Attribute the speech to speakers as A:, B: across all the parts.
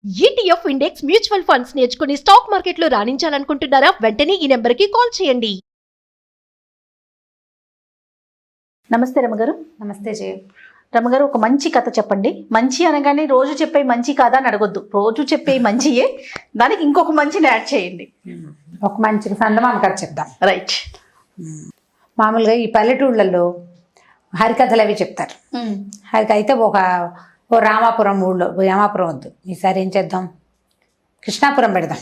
A: ETF index mutual funds నేర్చుకుని stock మార్కెట్లో రాణించాలనుకుంటున్నారా? వెంటనే ఈ నెంబర్కి కాల్ చేయండి.
B: నమస్తే రమగారు.
C: నమస్తే జయ.
B: రమగారు, ఒక మంచి కథ చెప్పండి. మంచి అనగానే రోజు చెప్పే మంచి కాదా అని అడగొద్దు, రోజు చెప్పే మంచియే, దానికి ఇంకొక మంచిని యాడ్ చేయండి.
C: ఒక మంచి సందమామ కథ చెప్దాం.
B: రైట్.
C: మామూలుగా ఈ పల్లెటూళ్ళల్లో హరికథలు అవి చెప్తారు. అయితే ఓ రామాపురం ఊళ్ళో, రామాపురం వద్దు, ఈసారి ఏం చేద్దాం, కృష్ణాపురం పెడదాం.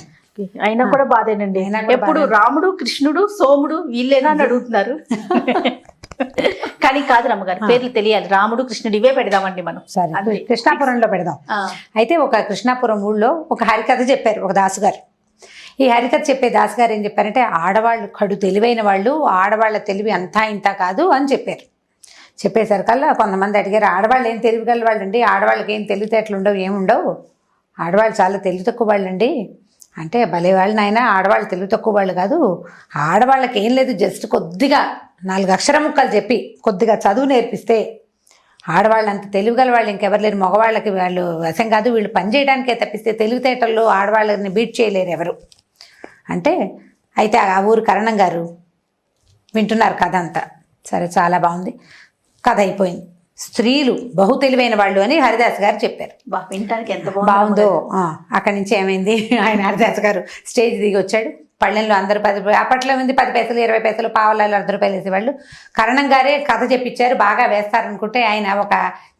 B: అయినా కూడా బాధేనండి. ఎప్పుడు రాముడు కృష్ణుడు సోముడు వీళ్ళేనా అని అడుగుతున్నారు. కానీ కాదు రమ్మగారు, పేర్లు తెలియాలి. రాముడు కృష్ణుడు ఇవే పెడదామండి మనం.
C: సరే, కృష్ణాపురంలో పెడదాం. అయితే ఒక కృష్ణాపురం ఊళ్ళో ఒక హరికథ చెప్పారు ఒక దాసుగారు. ఈ హరికథ చెప్పే దాసుగారు ఏం చెప్పారంటే, ఆడవాళ్ళు కడు తెలివైన వాళ్ళు, ఆడవాళ్ళ తెలివి అంతా ఇంత కాదు అని చెప్పారు. చెప్పేసరికల్లా కొంతమంది అడిగారు, ఆడవాళ్ళు ఏం తెలివిగల వాళ్ళండి, ఆడవాళ్ళకి ఏం తెలివితేటలు ఉండవు, ఏముండవు, ఆడవాళ్ళు చాలా తెలివి తక్కువ వాళ్ళండి అంటే, భలే వాళ్ళు నాయన, ఆడవాళ్ళు తెలివి తక్కువ వాళ్ళు కాదు, ఆడవాళ్ళకి ఏం లేదు, జస్ట్ కొద్దిగా 4 అక్షర ముక్కలు చెప్పి కొద్దిగా చదువు నేర్పిస్తే ఆడవాళ్ళు అంత తెలివిగల వాళ్ళు ఇంకెవరు లేరు, మగవాళ్ళకి వాళ్ళు వశం కాదు, వీళ్ళు పని చేయడానికే తప్పిస్తే తెలివితేటల్లో ఆడవాళ్ళని బీట్ చేయలేరు ఎవరు అంటే. అయితే ఆ ఊరు కరణం గారు వింటున్నారు కథ అంతా. సరే, చాలా బాగుంది, కథ అయిపోయింది. స్త్రీలు బహు తెలివైన వాళ్ళు అని హరిదాస్ గారు చెప్పారు.
B: వినటానికి ఎంత
C: బాగుందో. అక్కడి నుంచి ఏమైంది, ఆయన హరిదాస్ గారు స్టేజ్ దిగి వచ్చాడు. పళ్ళెంలో అందరూ 10 అప్పట్లో ఉంది 10 పైసలు 20 పైసలు పావలాలు 10 రూపాయలు వేసేవాళ్ళు. కరణం గారే కథ చెప్పించారు, బాగా వేస్తారనుకుంటే ఆయన ఒక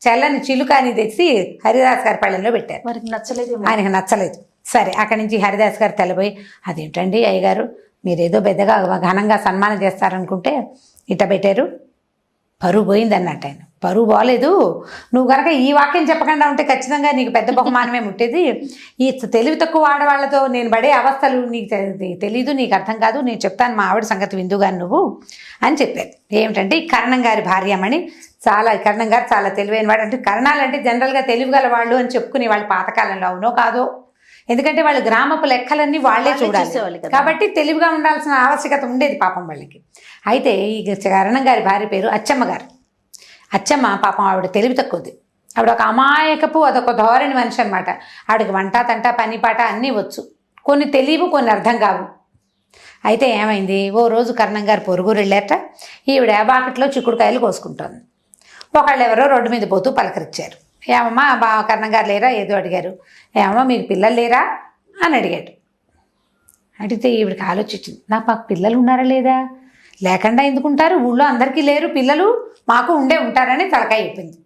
C: చల్లని చిలుకాని తెచ్చి హరిదాస్ గారి పళ్ళెంలో పెట్టారు.
B: వారికి నచ్చలేదు,
C: ఆయనకు నచ్చలేదు. సరే, అక్కడి నుంచి హరిదాస్ గారు తెల్లబోయి, అదేంటండి అయ్యగారు, మీరేదో పెద్దగా ఘనంగా సన్మానం చేస్తారనుకుంటే ఇట్ట పెట్టారు, పరువు పోయింది అన్నట్టు. ఆయన పరువు పోలేదు, నువ్వు కనుక ఈ వాక్యం చెప్పకుండా ఉంటే ఖచ్చితంగా నీకు పెద్ద బహుమానమే ముట్టేది. ఈ తెలివి తక్కువ ఆడవాళ్లతో నేను పడే అవస్థలు నీకు తెలీదు, నీకు అర్థం కాదు, నేను చెప్తాను మా ఆవిడ సంగతి విందుగాని నువ్వు అని చెప్పారు. ఏమిటంటే, ఈ కరణం గారి భార్యమని, కరణం గారు చాలా తెలివైన వాడు. అంటే కరణాలు అంటే జనరల్గా తెలివిగల వాళ్ళు అని చెప్పుకునే వాళ్ళు పాతకాలంలో, అవునో కాదో, ఎందుకంటే వాళ్ళు గ్రామపు లెక్కలన్నీ వాళ్ళే చూడాలి కాబట్టి తెలివిగా ఉండాల్సిన ఆవశ్యకత ఉండేది పాపం వాళ్ళకి. అయితే ఈ కరణం గారి భార్య పేరు అచ్చమ్మ గారు. అచ్చమ్మ పాపం ఆవిడ తెలివి తక్కువది. ఆవిడ ఒక అమాయకపు, అదొక ధోరణి మనిషి అనమాట. ఆవిడకి వంట తంట పని పాట అన్నీ వచ్చు, కొన్ని తెలియవు, కొన్ని అర్థం కావు. అయితే ఏమైంది, ఓ రోజు కరణం గారు పొరుగురు వెళ్ళారట. ఈవిడ బాకెట్లో చిక్కుడుకాయలు కోసుకుంటోంది. ఒకళ్ళు ఎవరో రోడ్డు మీద పోతూ పలకరించారు. ఏమమ్మా కరణం గారు లేరా ఏదో అడిగారు. ఏమమ్మా మీకు పిల్లలు లేరా అని అడిగాడు. అడిగితే ఈవిడికి ఆలోచించింది, మాకు పిల్లలు ఉన్నారా లేదా, లేకుండా ఎందుకుంటారు, ఊళ్ళో అందరికీ లేరు పిల్లలు, మాకు ఉంటారని తలకాయ చెప్పింది.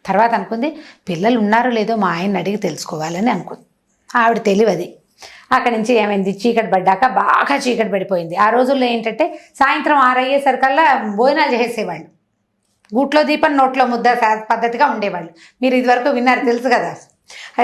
C: తర్వాత అనుకుంది, పిల్లలు ఉన్నారో లేదో మా ఆయన్ని అడిగి తెలుసుకోవాలని అనుకుంది. ఆవిడ తెలియదు. అక్కడి నుంచి ఏమైంది, చీకటి పడ్డాక బాగా చీకటి పడిపోయింది. ఆ రోజుల్లో ఏంటంటే సాయంత్రం 6 అయ్యేసరికల్లా భోజనాలు చేసేవాళ్ళు. గూట్లో దీపం నోట్లో ముద్ద పద్ధతిగా ఉండేవాళ్ళు. మీరు ఇదివరకు విన్నారు, తెలుసు కదా.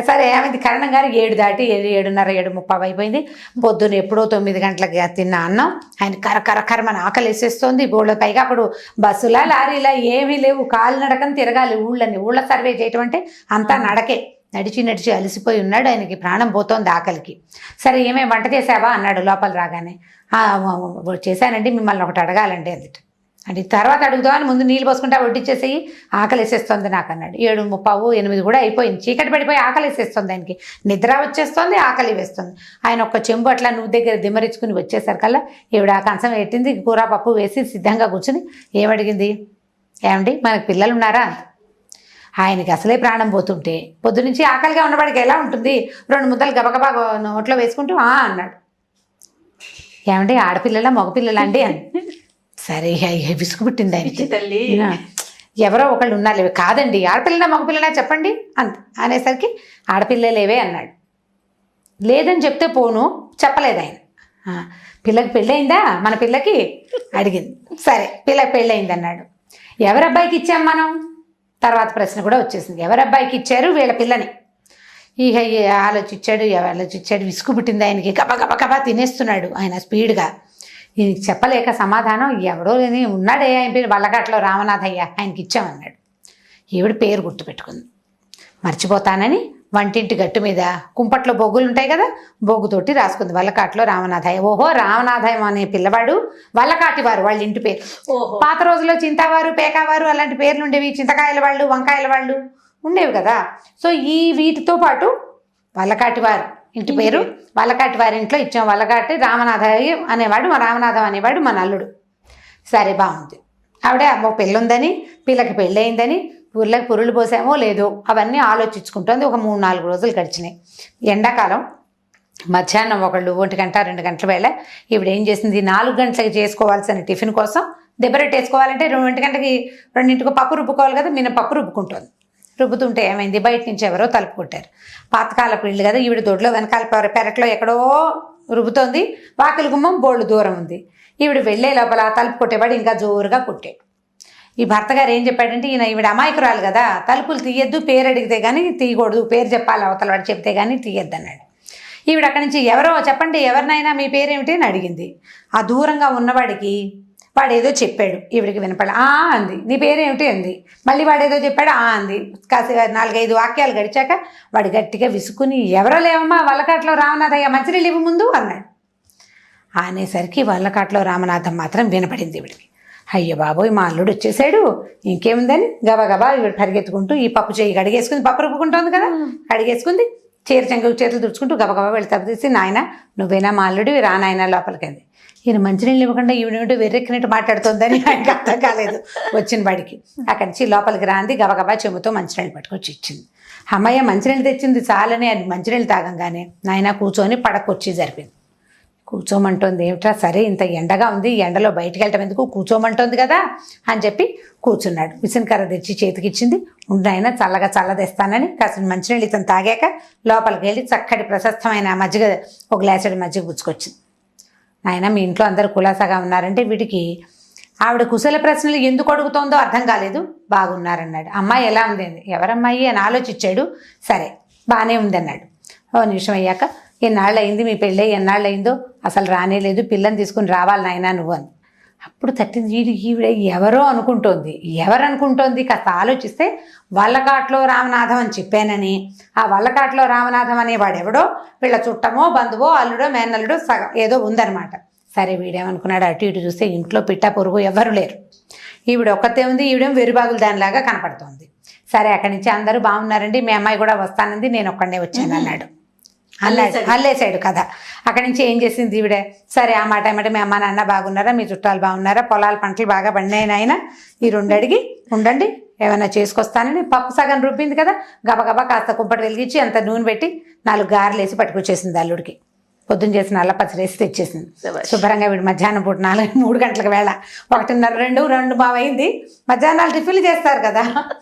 C: సరే, ఏమైంది, కరణం గారు 7 దాటి 7:30 7:30 అయిపోయింది. పొద్దున్న ఎప్పుడో 9 గంటలకి తిన్న అన్నం ఆయన కరకరకరమని ఆకలి వేసేస్తోంది. బోళ్ళ పైగా అప్పుడు బస్సులా లారీలా ఏమీ లేవు, కాలినడకని తిరగాలి ఊళ్ళ సర్వే చేయటం అంటే అంతా నడకే. నడిచి అలసిపోయి ఉన్నాడు, ఆయనకి ప్రాణం పోతోంది ఆకలికి. సరే, ఏమేమి వంట చేసావా అన్నాడు లోపల రాగానే. చేశానండి, మిమ్మల్ని ఒకటి అడగాలండి అందుట. అంటే తర్వాత అడుగుదామని ముందు నీళ్ళు పోసుకుంటే వడ్డిచ్చేసేయి, ఆకలి వేసేస్తుంది నాకు అన్నాడు. 7:30 8 కూడా అయిపోయింది, చీకటి పడిపోయి ఆకలి వేసేస్తుంది ఆయనకి, నిద్ర వచ్చేస్తుంది, ఆకలి వేస్తుంది. ఆయన ఒక చెంబు అట్లా నువ్వు దగ్గర దిమ్మరించుకుని వచ్చేసరికల్లా ఈవిడ కంచం పెట్టింది, కూర పప్పు వేసి సిద్ధంగా కూర్చుని ఏమడిగింది, ఏమండి మనకు పిల్లలు ఉన్నారా. ఆయనకి అసలే ప్రాణం పోతుంటే పొద్దునుంచి ఆకలిగా ఉన్నవాడికి ఎలా ఉంటుంది, 2 ముద్దలు గబగబా నోట్లో వేసుకుంటూ అన్నాడు. ఏమండి ఆడపిల్లలా మగపిల్లలా అండి అని. సరే, విసుగు పుట్టింది ఆయనకి.
B: తల్లి,
C: ఎవరో ఒకళ్ళు ఉన్నారు, కాదండి ఆడపిల్లనా మగపిల్లనా చెప్పండి అనేసరికి ఆడపిల్లలేవే అన్నాడు. లేదని చెప్తే పోను, చెప్పలేదు ఆయన. పిల్లకి పెళ్ళయిందా మన పిల్లకి అడిగింది. సరే, పిల్లకి పెళ్ళయింది అన్నాడు. ఎవరబ్బాయికి ఇచ్చాం మనం, తర్వాత ప్రశ్న కూడా వచ్చేసింది, ఎవరబ్బాయికి ఇచ్చారు వీళ్ళ పిల్లని. ఇక ఆలోచించాడు, విసుగు పుట్టింది ఆయనకి. గబగబా తినేస్తున్నాడు ఆయన స్పీడ్గా. ఈయనకి చెప్పలేక సమాధానం, ఎవడో లేని ఉన్నాడే ఆయన పేరు వల్లకాట్లో రామనాథయ్య, ఆయనకి ఇచ్చామన్నాడు. ఈవిడ పేరు గుర్తుపెట్టుకుంది. మర్చిపోతానని వంటింటి గట్టు మీద కుంపట్లో బొగ్గులు ఉంటాయి కదా, బొగ్గుతోటి రాసుకుంది వల్లకాట్లో రామనాథయ్య. ఓహో, రామనాథయ్య అనే పిల్లవాడు వల్లకాటి వారు వాళ్ళ ఇంటి పేరు. పాత రోజుల్లో చింతవారు, పేకావారు అలాంటి పేర్లు ఉండేవి, చింతకాయల వాళ్ళు, వంకాయల వాళ్ళు ఉండేవి కదా. సో ఈ వీటితో పాటు వల్లకాటి వారు ఇంటి పేరు వల్లకాటి వారి ఇంట్లో ఇచ్చాం. వల్లకాటి రామనాథయ్య అనేవాడు, మా రామనాథం అనేవాడు మన అల్లుడు. సరే బాగుంది. ఆవిడ ఒక పిల్లుందని, పిల్లకి పెళ్ళయిందని, ఊర్లోకి పురులు పోసామో లేదో అవన్నీ ఆలోచించుకుంటుంది. ఒక 3-4 రోజులు గడిచినాయి. ఎండాకాలం మధ్యాహ్నం 1 గంట 2 గంటల వేళ ఈవిడ ఏం చేసింది, 4 గంటలకి చేసుకోవాల్సిన టిఫిన్ కోసం దెబ్బరొట్టి వేసుకోవాలంటే 2 గంటకి 2ంటికి పప్పు రుబ్బుకోవాలి కదా, మినపప్పు రుబ్బుకుంటుంది. రుబ్బుతుంటే ఏమైంది, బయట నుంచి ఎవరో తలుపు కొట్టారు. పాతకాలపు ఇళ్ళు కదా, ఈవిడ దొడ్లో వెనకాల పెరట్లో ఎక్కడో రుబ్బుతోంది. వాకిలి గుమ్మం బోళ్ళు దూరం ఉంది. ఈవిడ వెళ్ళే లోపల తలుపు కొట్టేవాడు ఇంకా జోరుగా కొట్టాడు. ఈ భర్త గారు ఏం చెప్పాడంటే, ఈవిడ అమాయకురాలు కదా, తలుపులు తీయద్దు, పేరు అడిగితే కానీ తీయకూడదు, పేరు చెప్పాలి, అవతల వాడు చెప్తే కానీ తీయద్దు అన్నాడు. ఈవిడ అక్కడి నుంచి ఎవరో చెప్పండి, ఎవరినైనా మీ పేరేమిటి అని అడిగింది. ఆ దూరంగా ఉన్నవాడికి వాడు ఏదో చెప్పాడు, ఈవిడికి వినపడ అంది. నీ పేరేమిటి అంది. మళ్ళీ వాడేదో చెప్పాడు, అంది. కాసి 4-5 వాక్యాలు గడిచాక వాడు గట్టిగా విసుకుని, ఎవరో లేవమ్మా, వల్లకాట్లో రామనాథయ్య మంచినీళ్ళు ఇవ్వు ముందు అన్నాడు. అనేసరికి వల్లకాట్లో రామనాథం మాత్రం వినపడింది ఈవిడికి. అయ్యో బాబోయ్, మా అల్లుడు వచ్చేసాడు, ఇంకేముందని గబగబా ఈవిడ పరిగెత్తుకుంటూ ఈ పప్పు చేయి కడిగేసుకుంది. పప్పు రుబ్బుకుంటుంది కదా, కడిగేసుకుంది. చేతులు తుడుచుకుంటూ గబగబా వెళ్ళి తప్పు తీసి, నాయన నువ్వేనా మా అల్లుడివి, రా నాయన లోపలికింది. ఈయన మంచినీళ్ళు ఇవ్వకుండా ఈవిడ వెర్రెక్కినట్టు మాట్లాడుతుందని ఆయనకు అర్థం కాలేదు వచ్చిన వాడికి. అక్కడి నుంచి లోపలికి రాంది, గబగబా చెంబుతో మంచినీళ్ళు పట్టుకొచ్చి ఇచ్చింది. అమ్మయ్య మంచినీళ్ళు తెచ్చింది చాలని అది మంచినీళ్ళు తాగంగానే నాయన కూర్చొని పడకొచ్చి జరిపింది. కూర్చోమంటోంది ఏమిట్రా, సరే ఇంత ఎండగా ఉంది, ఎండలో బయటికి వెళ్ళటం ఎందుకు, కూర్చోమంటోంది కదా అని చెప్పి కూర్చున్నాడు. విసినకర్ర తెచ్చి చేతికి ఇచ్చింది. ఉండినైనా చల్లదెస్తానని కాసిన మంచినీళ్ళు ఇతను తాగాక లోపలికి వెళ్ళి చక్కటి ప్రశస్తమైన మజ్జిగ, ఒక గ్లాసుడి మజ్జిగ పుచ్చుకొచ్చింది. నాయన మీ ఇంట్లో అందరూ కులాసాగా ఉన్నారంటే, వీటికి ఆవిడ కుశల ప్రశ్నలు ఎందుకు అడుగుతోందో అర్థం కాలేదు. బాగున్నారన్నాడు. అమ్మాయి ఎలా ఉంది అంది. ఎవరమ్మాయి అని ఆలోచించాడు. సరే బాగానే ఉంది అన్నాడు. ఓ నిమిషం అయ్యాక, ఎన్నాళ్ళు అయింది మీ పెళ్ళి, ఎన్నాళ్ళు అయిందో అసలు రానేలేదు, పిల్లని తీసుకుని రావాలి నాయన నువ్వు అని. అప్పుడు తట్టింది ఈవిడ ఎవరో అనుకుంటోంది. ఎవరనుకుంటోంది కాస్త ఆలోచిస్తే, వల్లకాట్లో రామనాథం అని చెప్పానని, ఆ వల్లకాట్లో రామనాథం అనేవాడు ఎవడో వీళ్ళ చుట్టమో బంధువో అల్లుడో మేనల్లుడో సగం ఏదో ఉందన్నమాట. సరే వీడేమనుకున్నాడు, అటు ఇటు చూస్తే ఇంట్లో పిట్ట పొరుగు ఎవ్వరు లేరు. ఈవిడ ఒక్కతే ఉంది. ఈవిడేం వెరుబాగులు దానిలాగా కనపడుతోంది. సరే అక్కడి నుంచి అందరూ బాగున్నారండి, మీ అమ్మాయి కూడా వస్తానంది, నేను ఒక్కడే వచ్చాను అన్నాడు. అల్లేసాడు కదా. అక్కడి నుంచి ఏం చేసింది ఈవిడ, సరే ఆ మాట ఏమంటే మీ అమ్మ నాన్న బాగున్నారా, మీ చుట్టాలు బాగున్నారా, పొలాల పంటలు బాగా పండినాయి ఆయన, ఈ 2 అడిగి ఉండండి ఏమైనా చేసుకొస్తానని పప్పు సగం రుబ్బింది కదా, గబగబా కాస్త కుంపటి వెలిగించి అంత నూనె పెట్టి 4 గారెలు వేసి పట్టుకొచ్చేసింది అల్లుడికి. పొద్దున్న చేసిన అల్ల పచ్చరేసి తెచ్చేసింది. శుభ్రంగా వీడు మధ్యాహ్నం పూట 3 గంటలకు వేళ 1:30 2 బాగా అయింది. మధ్యాహ్నాలు టిఫిన్లు చేస్తారు కదా,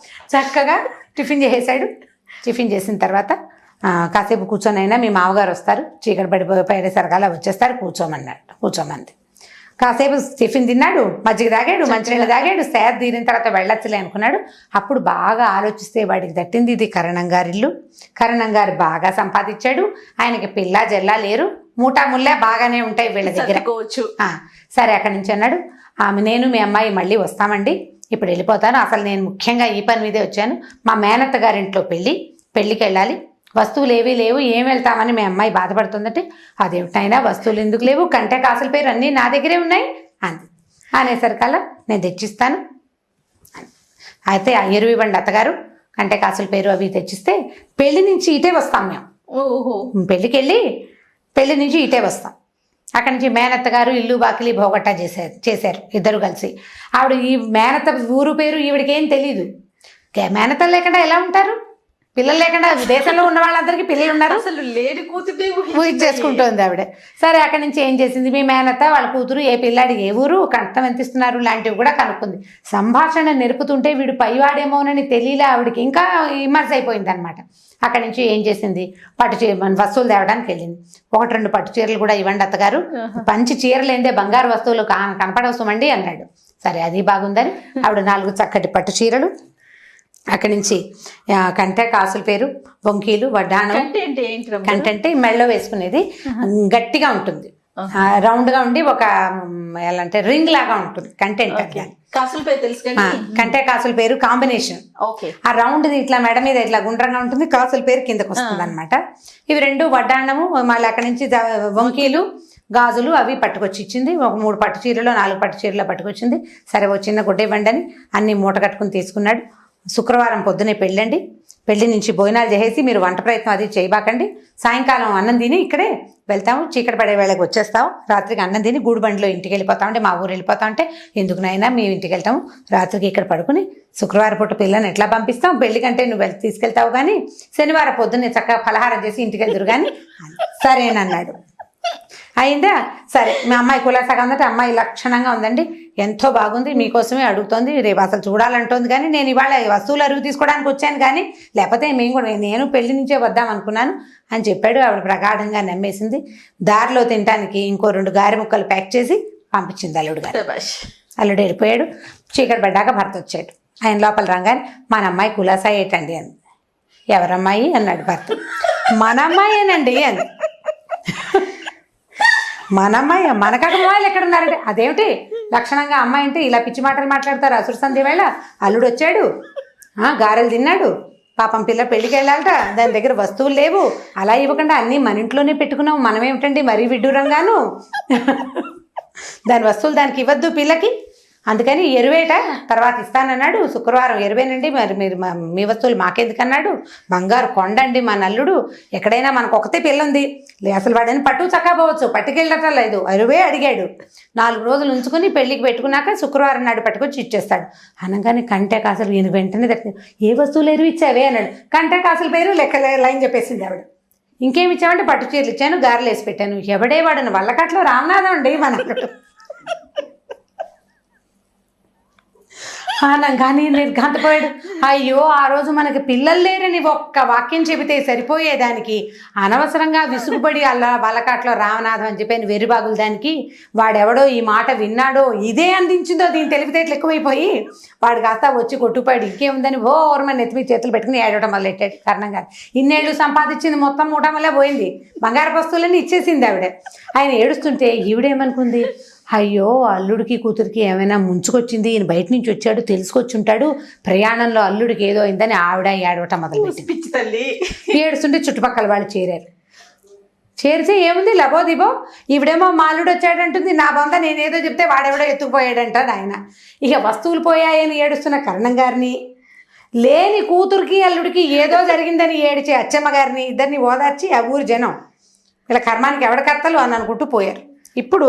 C: చక్కగా టిఫిన్ చేసేసాడు. టిఫిన్ చేసిన తర్వాత కాసేపు కూర్చొనైనా మీ మామగారు వస్తారు, చీకటి పడిపోయేసరికి అలా వచ్చేస్తారు, కూర్చోమంది. కాసేపు టిఫిన్ తిన్నాడు, మజ్జిగ తాగాడు, మంచినీళ్ళు తాగాడు. సేద తీరిన తర్వాత వెళ్ళొచ్చులే అనుకున్నాడు. అప్పుడు బాగా ఆలోచిస్తే వాడికి తట్టింది, ఇది కరణం గారి ఇల్లు, కరణం గారు బాగా సంపాదించాడు, ఆయనకి పిల్ల జల్లా లేరు, మూటా ముల్లా బాగానే ఉంటాయి వీళ్ళ దగ్గర. సరే అక్కడి నుంచి అన్నాడు, నేను మీ అమ్మాయి మళ్ళీ వస్తామండి, ఇప్పుడు వెళ్ళిపోతాను, అసలు నేను ముఖ్యంగా ఈ పని మీదే వచ్చాను, మా మేనత్త గారింట్లో పెళ్ళికి వెళ్ళాలి, వస్తువులు ఏవీ లేవు, ఏం వెళ్తామని మీ అమ్మాయి బాధపడుతుందంటే, అదేమిటైనా వస్తువులు ఎందుకు లేవు, కంటే కాసుల పేరు అన్నీ నా దగ్గరే ఉన్నాయి అంది. అనేసరికల్లా నేను తెచ్చిస్తాను. అయితే ఆ ఎరువు ఇవ్వండి అత్తగారు, కంటే కాసుల పేరు అవి తెచ్చిస్తే పెళ్లి నుంచి ఇటే వస్తాం మేము. పెళ్ళికి వెళ్ళి పెళ్లి నుంచి ఇటే వస్తాం. అక్కడి నుంచి మేనత్త గారు ఇల్లు బాకిలి భోగట్టా చేశారు ఇద్దరు కలిసి. ఆవిడ ఈ మేనత్త ఊరు పేరు ఈవిడికి ఏం తెలీదు. మేనత్త లేకుండా ఎలా ఉంటారు, పిల్లలు లేకుండా దేశంలో ఉన్న వాళ్ళందరికీ పిల్లలు ఉన్నారు,
B: అసలు లేని కూతురు
C: చేసుకుంటోంది ఆవిడ. సరే అక్కడి నుంచి ఏం చేసింది, మీ మేనత్త వాళ్ళ కూతురు ఏ పిల్లాడికి ఏ ఊరు కంఠం ఎంత ఇస్తున్నారు లాంటివి కూడా కనుక్కుంది. సంభాషణ నెరుపుతుంటే వీడు పైవాడేమోనని తెలియలే ఆవిడకి, ఇంకా ఇమర్స్ అయిపోయింది అనమాట. అక్కడి నుంచి ఏం చేసింది, వస్తువులు తేవడానికి వెళ్ళింది. 1-2 పట్టు చీరలు కూడా ఇవ్వండి అత్తగారు, పంచి చీరలేందే బంగారు వస్తువులు కనపడవసమండి అన్నాడు. సరే అది బాగుందని ఆవిడ 4 చక్కటి పట్టు చీరలు, అక్కడి నుంచి కంటే కాసుల పేరు, వంకీలు, వడ్డాణం. కంటే అంటే మెళ్ళో వేసుకునేది, గట్టిగా ఉంటుంది, రౌండ్గా ఉండి ఒక ఎలా అంటే రింగ్ లాగా ఉంటుంది కంటెంట్.
B: కాసుల పేరు తెలుసు,
C: కంటే కాసుల పేరు కాంబినేషన్. ఆ రౌండ్ ఇట్లా మెడ మీద ఇట్లా గుండ్రంగా ఉంటుంది, కాసుల పేరు కిందకు వస్తుంది అనమాట. ఇవి 2 వడ్డాణము, మళ్ళీ అక్కడి నుంచి వంకీలు, గాజులు అవి పట్టుకొచ్చి ఇచ్చింది. ఒక 3 పట్టు చీరలు 4 పట్టు చీరలు పట్టుకొచ్చింది. సరే ఓ చిన్న గుడ్డ ఇవ్వండి అని అన్ని మూట కట్టుకుని తీసుకున్నాడు. శుక్రవారం పొద్దునే పెళ్ళండి, పెళ్లి నుంచి భోజనాలు చేసేసి మీరు వంట ప్రయత్నం అది చేయబాకండి, సాయంకాలం అన్నం తిని ఇక్కడే వెళ్తాము, చీకటి పడే వేళకి వచ్చేస్తాము, రాత్రికి అన్నం తిని గూడుబండిలో ఇంటికి వెళ్ళిపోతామంటే మా ఊరు వెళ్ళిపోతామంటే ఎందుకునైనా మేము ఇంటికి వెళ్తాము, రాత్రికి ఇక్కడ పడుకుని శుక్రవారం పూట పిల్లని ఎట్లా పంపిస్తాం, పెళ్లి కంటే నువ్వు తీసుకెళ్తావు కానీ శనివారం పొద్దున్నే చక్కగా ఫలహారం చేసి ఇంటికి వెళ్తురు కానీ సరేనన్నాడు. అయిందా? సరే మా అమ్మాయి కులాసాగా ఉందంటే అమ్మాయి లక్షణంగా ఉందండి, ఎంతో బాగుంది, మీకోసమే అడుగుతోంది, రేపు అసలు చూడాలంటోంది, కానీ నేను ఇవాళ వస్తువులు అరుగు తీసుకోవడానికి వచ్చాను కానీ లేకపోతే మేము కూడా నేను పెళ్లి నుంచే వద్దాం అనుకున్నాను అని చెప్పాడు. ఆవిడ ప్రగాఢంగా నమ్మేసింది. దారిలో తినడానికి ఇంకో 2 గారె ముక్కలు ప్యాక్ చేసి పంపించింది అల్లుడు గారు. అల్లుడు వెళ్ళిపోయాడు. చీకటి పడ్డాక భర్త వచ్చాడు. ఆయన లోపల రాగానే మన అమ్మాయి కులాసా ఏటండి అని. ఎవరమ్మాయి అన్నాడు భర్త. మన అమ్మాయేనండి అని. మన అమ్మాయి, మనకక అమ్మాయిలు ఎక్కడ ఉన్నారంటే అదేమిటి లక్షణంగా అమ్మాయి అంటే ఇలా పిచ్చి మాటలు మాట్లాడతారు. అసురు సంధ్య వేళ అల్లుడు వచ్చాడు, గారెలు తిన్నాడు, పాపం పిల్ల పెళ్ళికి వెళ్ళాలట, దాని దగ్గర వస్తువులు లేవు, అలా ఇవ్వకుండా అన్నీ మన ఇంట్లోనే పెట్టుకున్నాం, మనమేమిటండి మరీ విడ్డూరంగాను, దాని వస్తువులు దానికి ఇవ్వద్దు పిల్లకి, అందుకని ఎరువేట తర్వాత ఇస్తానన్నాడు. శుక్రవారం ఎరువేనండి, మరి మీరు మీ వస్తువులు మాకెందుకన్నాడు, బంగారు కొండండి మా నల్లుడు, ఎక్కడైనా మనకు ఒకతే పిల్ల ఉంది, అసలు వాడని పట్టు చక్కపోవచ్చు, పట్టుకెళ్ళటం లేదు, ఎరువే అడిగాడు. 4 రోజులు ఉంచుకుని పెళ్లికి పెట్టుకున్నాక శుక్రవారం నాడు పట్టుకొచ్చి ఇచ్చేస్తాడు. అనగానే కంటే కాసులు ఈయన వెంటనే ఏ వస్తువులు ఎరువు ఇచ్చావే అన్నాడు. కంటే కాసుల పేరు లెక్క లైన్ చెప్పేసింది ఆవిడ. ఇంకేమి ఇచ్చామంటే పట్టు చీరలు ఇచ్చాను, గారెలు వేసి పెట్టాను. ఎవడే వాడను వల్లకట్లో రామనాథం అండి మనకు. కానీ నిర్ఘాంతపోయాడు. అయ్యో ఆ రోజు మనకి పిల్లలు లేరని ఒక్క వాక్యం చెబితే సరిపోయేదానికి అనవసరంగా విసుగుపడి అలా వలకాట్లో రామనాథం అని చెప్పాను వెర్రిబాగులు దానికి. వాడెవడో ఈ మాట విన్నాడో ఇదే అందించిందో దీని తెలివితేటలు ఎక్కువైపోయి వాడు కాస్త వచ్చి కొట్టుపోయాడు. ఇంకేముందని ఓర్మని నెత్తిమీ చేతులు పెట్టుకుని ఏడవటం మొదలెట్టాడు కర్ణం గారు. ఇన్నేళ్ళు సంపాదించింది మొత్తం మూట వల్ల పోయింది, బంగారు వస్తువులన్నీ ఇచ్చేసింది ఆవిడ. ఆయన ఏడుస్తుంటే ఈవిడేమనుకుంది, అయ్యో అల్లుడికి కూతురికి ఏమైనా ముంచుకొచ్చింది, ఈయన బయట నుంచి వచ్చాడు తెలుసుకొచ్చుంటాడు, ప్రయాణంలో అల్లుడికి ఏదో అయిందని ఆవిడ ఏడవటం మొదలుపెట్టింది. పిచ్చి తల్లి ఏడుస్తుంటే చుట్టుపక్కల వాళ్ళు చేరారు. చేరితే ఏముంది లబో దిబో, ఈవిడేమో మా అల్లుడు వచ్చాడంటుంది, నా బొంద నేనేదో చెప్తే వాడెవడో ఎత్తుకుపోయాడంటాడు ఆయన. ఇక వస్తువులు పోయాయని ఏడుస్తున్న కర్ణం గారిని, లేని కూతురికి అల్లుడికి ఏదో జరిగిందని ఏడిచే అచ్చమ్మ గారిని, ఇద్దరిని ఓదార్చి ఆ ఊరి జనం ఇలా కర్మానికి ఎవడ కర్తలు అని అనుకుంటూ పోయారు. ఇప్పుడు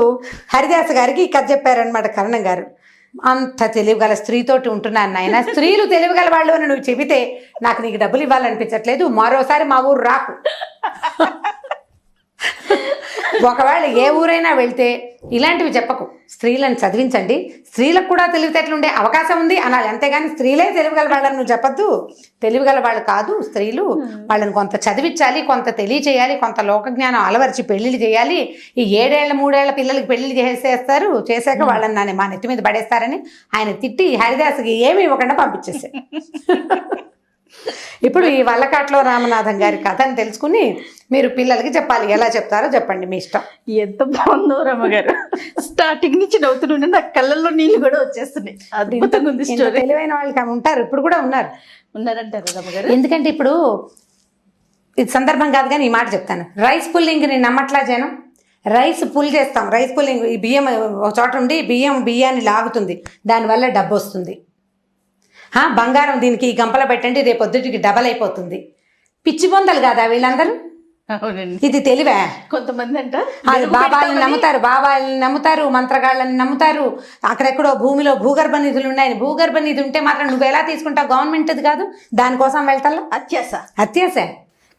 C: హరిదాస్ గారికి ఈ కథ చెప్పారనమాట కర్ణం గారు. అంత తెలివిగల స్త్రీతోటి ఉంటున్నాను నాయన, స్త్రీలు తెలివిగల వాళ్ళు అని నువ్వు చెబితే నాకు నీకు డబ్బులు ఇవ్వాలనిపించట్లేదు, మరోసారి మా ఊరు రాకు. ఒకవేళ ఏ ఊరైనా వెళ్తే ఇలాంటివి చెప్పకు, స్త్రీలను చదివించండి, స్త్రీలకు కూడా తెలివితేటలు ఉండే అవకాశం ఉంది అనాలి, అంతేగాని స్త్రీలే తెలివిగల వాళ్ళని నువ్వు చెప్పద్దు. తెలివిగల వాళ్ళు కాదు స్త్రీలు, వాళ్ళని కొంత చదివించాలి, కొంత తెలియచేయాలి, కొంత లోకజ్ఞానం అలవరిచి పెళ్లిళ్ళు చేయాలి. ఈ 7 ఏళ్ల 3 ఏళ్ల పిల్లలకి పెళ్లిళ్ళు చేశాక వాళ్ళని మా నెత్తి మీద పడేస్తారని ఆయన తిట్టి హరిదాస్కి ఏమి ఇవ్వకుండా పంపించేశారు. ఇప్పుడు ఈ వల్లకాట్లో రామనాథం గారి కథని తెలుసుకుని మీరు పిల్లలకి చెప్పాలి. ఎలా చెప్తారో చెప్పండి, మీ ఇష్టం.
B: ఎంత బాగుందో రమ్మగారు, స్టార్టింగ్ నుంచి నవ్వుతుండే నాకు కళ్ళల్లో నీళ్ళు కూడా వచ్చేస్తున్నాయి. అద్భుతంగా ఉంది స్టోరీ.
C: తెలివైన వాళ్ళకి ఉంటారు, ఇప్పుడు కూడా
B: ఉన్నారంటారు రమ్మగారు.
C: ఎందుకంటే ఇప్పుడు ఇది సందర్భం కాదు కానీ ఈ మాట చెప్తాను. రైస్ పుల్లింగ్ని నమ్మట్లా జనం. రైస్ పుల్ చేస్తాం, రైస్ పుల్లింగ్, ఈ బియ్యం ఒక చోట ఉండి బియ్యాన్ని లాగుతుంది, దానివల్ల డబ్బు వస్తుంది. బంగారం దీనికి గంపల పెట్టండి రేపు పొద్దుటికి డబల్ అయిపోతుంది. పిచ్చి బొందలు కాదా వీళ్ళందరూ? ఇది తెలివే?
B: కొంతమంది అంట
C: బాబాలని నమ్ముతారు, మంత్రగాళ్ళని నమ్ముతారు. అక్కడెక్కడో భూమిలో భూగర్భ నిధులు ఉన్నాయని, భూగర్భ నిధి ఉంటే మాత్రం నువ్వు ఎలా తీసుకుంటావు? గవర్నమెంట్ అది కాదు, దానికోసం వెళ్తాను. అత్యాస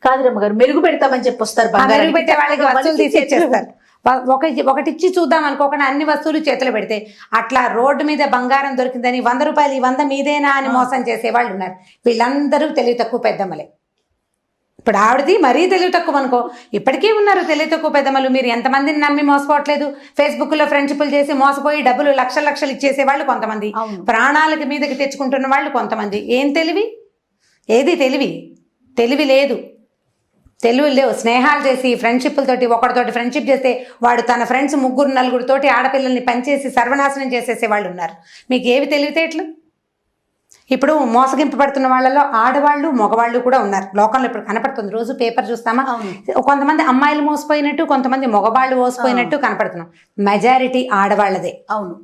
B: కాదు రమ్మగారు, మెరుగు పెడతామని చెప్పి వస్తారు,
C: మెరుగు పెట్టే వాళ్ళకి వస్తువులు తీసి ఇచ్చేస్తారు. ఒకటి ఇచ్చి చూద్దాం అనుకోకుండా అన్ని వస్తువులు చేతులు పెడితే అట్లా రోడ్డు మీద బంగారం దొరికిందని 100 రూపాయలు 100 మీదేనా అని మోసం చేసేవాళ్ళు ఉన్నారు. వీళ్ళందరూ తెలివి తక్కువ పెద్దమ్మలే. ఇప్పుడు ఆవిడది మరీ తెలివి తక్కువ అనుకో, ఇప్పటికీ ఉన్నారు తెలివి తక్కువ పెద్దమ్మలు. మీరు ఎంతమందిని నమ్మి మోసపోవట్లేదు? ఫేస్బుక్లో ఫ్రెండ్షిప్లు చేసి మోసపోయి డబ్బులు లక్షలు ఇచ్చేసేవాళ్ళు కొంతమంది, ప్రాణాలకి మీదకి తెచ్చుకుంటున్న వాళ్ళు కొంతమంది. ఏం తెలివి? ఏది తెలివి లేదు. తెలివి లేవు. స్నేహాలు చేసి ఫ్రెండ్షిప్లతోటి ఒకటితోటి ఫ్రెండ్షిప్ చేస్తే వాడు తన ఫ్రెండ్స్ 3 4 ఆడపిల్లల్ని పనిచేసి సర్వనాశనం చేసేసే వాళ్ళు ఉన్నారు. మీకు ఏవి తెలివితేటలు? ఇప్పుడు మోసగింపబడుతున్న వాళ్ళలో ఆడవాళ్ళు మగవాళ్ళు కూడా ఉన్నారు లోకంలో. ఇప్పుడు కనపడుతుంది, రోజు పేపర్ చూస్తామా, కొంతమంది అమ్మాయిలు మోసపోయినట్టు, కొంతమంది మగవాళ్ళు మోసపోయినట్టు కనపడుతున్నాం. మెజారిటీ ఆడవాళ్ళదే.
B: అవును,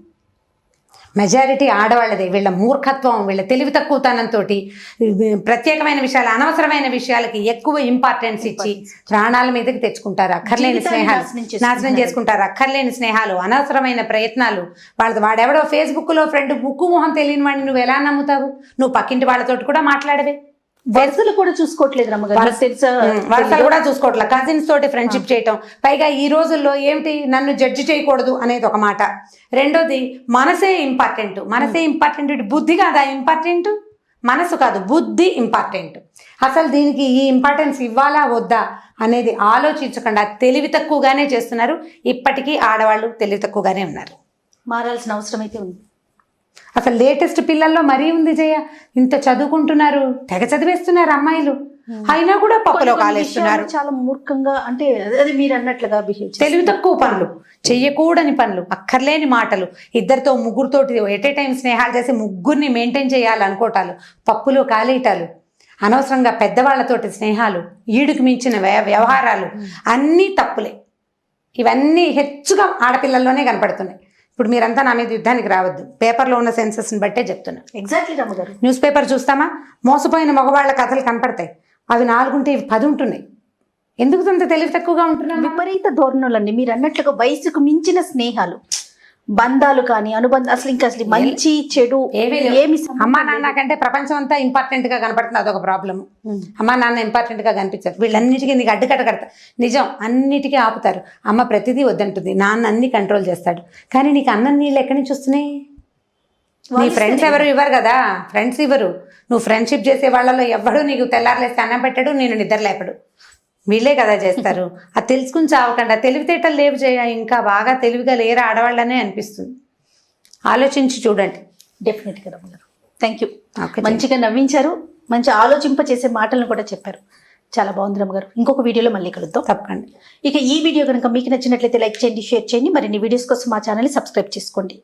C: మెజారిటీ ఆడవాళ్ళదే. వీళ్ళ మూర్ఖత్వం, వీళ్ళ తెలివి తక్కువతనంతో ప్రత్యేకమైన విషయాలు, అనవసరమైన విషయాలకి ఎక్కువ ఇంపార్టెన్స్ ఇచ్చి ప్రాణాల మీదకి తెచ్చుకుంటారు. అక్కర్లేని స్నేహాలు నాశనం చేసుకుంటారు. అక్కర్లేని స్నేహాలు, అనవసరమైన ప్రయత్నాలు. వాడెవడో ఫేస్బుక్లో ఫ్రెండ్ ముక్కు మొహం తెలియని వాడిని నువ్వు ఎలా నమ్ముతావు? నువ్వు పక్కింటి వాళ్ళతోటి కూడా మాట్లాడవే.
B: వరుసలు కూడా చూసుకోవట్లేదు రమ్మగారు,
C: వరుసలు కూడా చూసుకోవట్లేదు. కజిన్స్ తోటి ఫ్రెండ్షిప్ చేయటం. పైగా ఈ రోజుల్లో ఏమిటి, నన్ను జడ్జి చేయకూడదు అనేది ఒక మాట. రెండోది మనసే ఇంపార్టెంట్. మనసే ఇంపార్టెంట్. బుద్ధి కాదా ఇంపార్టెంట్? మనసు కాదు, బుద్ధి ఇంపార్టెంట్. అసలు దీనికి ఈ ఇంపార్టెన్స్ ఇవ్వాలా వద్దా అనేది ఆలోచించకుండా తెలివి తక్కువగానే చేస్తున్నారు. ఇప్పటికీ ఆడవాళ్ళు తెలివి తక్కువగానే ఉన్నారు.
B: మారాల్సిన అవసరం అయితే ఉంది.
C: అసలు లేటెస్ట్ పిల్లల్లో మరీ ఉంది జయ. ఇంత చదువుకుంటున్నారు, తెగ చదివేస్తున్నారు అమ్మాయిలు, అయినా కూడా పప్పులో కాలేస్తున్నారు.
B: చాలా మూర్ఖంగా, అంటే అది మీరు అన్నట్లుగా బిహేవ్,
C: తెలివి తక్కువ పనులు, చెయ్యకూడని పనులు, అక్కర్లేని మాటలు, ఇద్దరితో ముగ్గురుతోటి ఎట్ ఏ టైం స్నేహాలు చేసి ముగ్గురిని మెయింటైన్ చేయాలనుకోవటాలు, పప్పులో కాలేయటాలు, అనవసరంగా పెద్దవాళ్లతోటి స్నేహాలు, ఈడుకు మించిన వ్యవహారాలు, అన్నీ తప్పులే. ఇవన్నీ హెచ్చుగా ఆడపిల్లల్లోనే కనపడుతున్నాయి. ఇప్పుడు మీరంతా నా మీద యుద్ధానికి రావద్దు, పేపర్లో ఉన్న సెన్సెస్ని బట్టే చెప్తున్నా.
B: ఎగ్జాక్ట్లీ రమ్మగారు.
C: న్యూస్ పేపర్ చూస్తామా, మోసపోయిన మగవాళ్ళ కథలు కనపడతాయి. అవి 4 ఉంటే 10 ఉంటున్నాయి. ఎందుకు అంత తెలివి తక్కువగా ఉంటున్నాను?
B: విపరీత ధోరణులండి. మీరు అన్నట్లుగా వయసుకు మించిన స్నేహాలు, బంధాలు కానీ అనుబంధం, అసలు ఇంకా అసలు మంచి చెడు ఏమి
C: అమ్మా నాన్న కంటే ప్రపంచం అంతా ఇంపార్టెంట్ గా కనపడుతుంది. అదొక ప్రాబ్లమ్. అమ్మా నాన్న ఇంపార్టెంట్ గా కనిపించారు. వీళ్ళన్నిటికీ నీకు అడ్డుకట్ట కడతా, నిజం, అన్నిటికీ ఆపుతారు. అమ్మ ప్రతిదీ వద్దంటుంది, నాన్న అన్ని కంట్రోల్ చేస్తాడు. కానీ నీకు అన్నం నీళ్ళు ఎక్కడి నుంచి వస్తున్నాయి? నీ ఫ్రెండ్స్ ఎవరు ఇవ్వరు కదా, ఫ్రెండ్స్ ఇవ్వరు. నువ్వు ఫ్రెండ్షిప్ చేసే వాళ్ళలో ఎవడు నీకు తెల్లారలేస్తే అన్నం పెట్టాడు, నేను నిద్ర లేపడు. వీళ్ళే కదా చేస్తారు. అది తెలుసుకుని చావకుండా. తెలివితేటలు లేవు చేయ, ఇంకా బాగా తెలివిగా లేరు ఆడవాళ్ళనే అనిపిస్తుంది. ఆలోచించి చూడండి.
B: డెఫినెట్గా రమ్మగారు. Thank you. మంచిగా నవ్వించారు, మంచి ఆలోచింప చేసే మాటలను కూడా చెప్పారు. చాలా బాగుంది రమ్మగారు. ఇంకొక వీడియోలో మళ్ళీ కలుద్దాం.
C: తప్పకండి.
B: ఇక ఈ వీడియో కనుక మీకు నచ్చినట్లయితే లైక్ చేయండి, షేర్ చేయండి. మరిన్ని వీడియోస్ కోసం మా ఛానల్ని సబ్స్క్రైబ్ చేసుకోండి.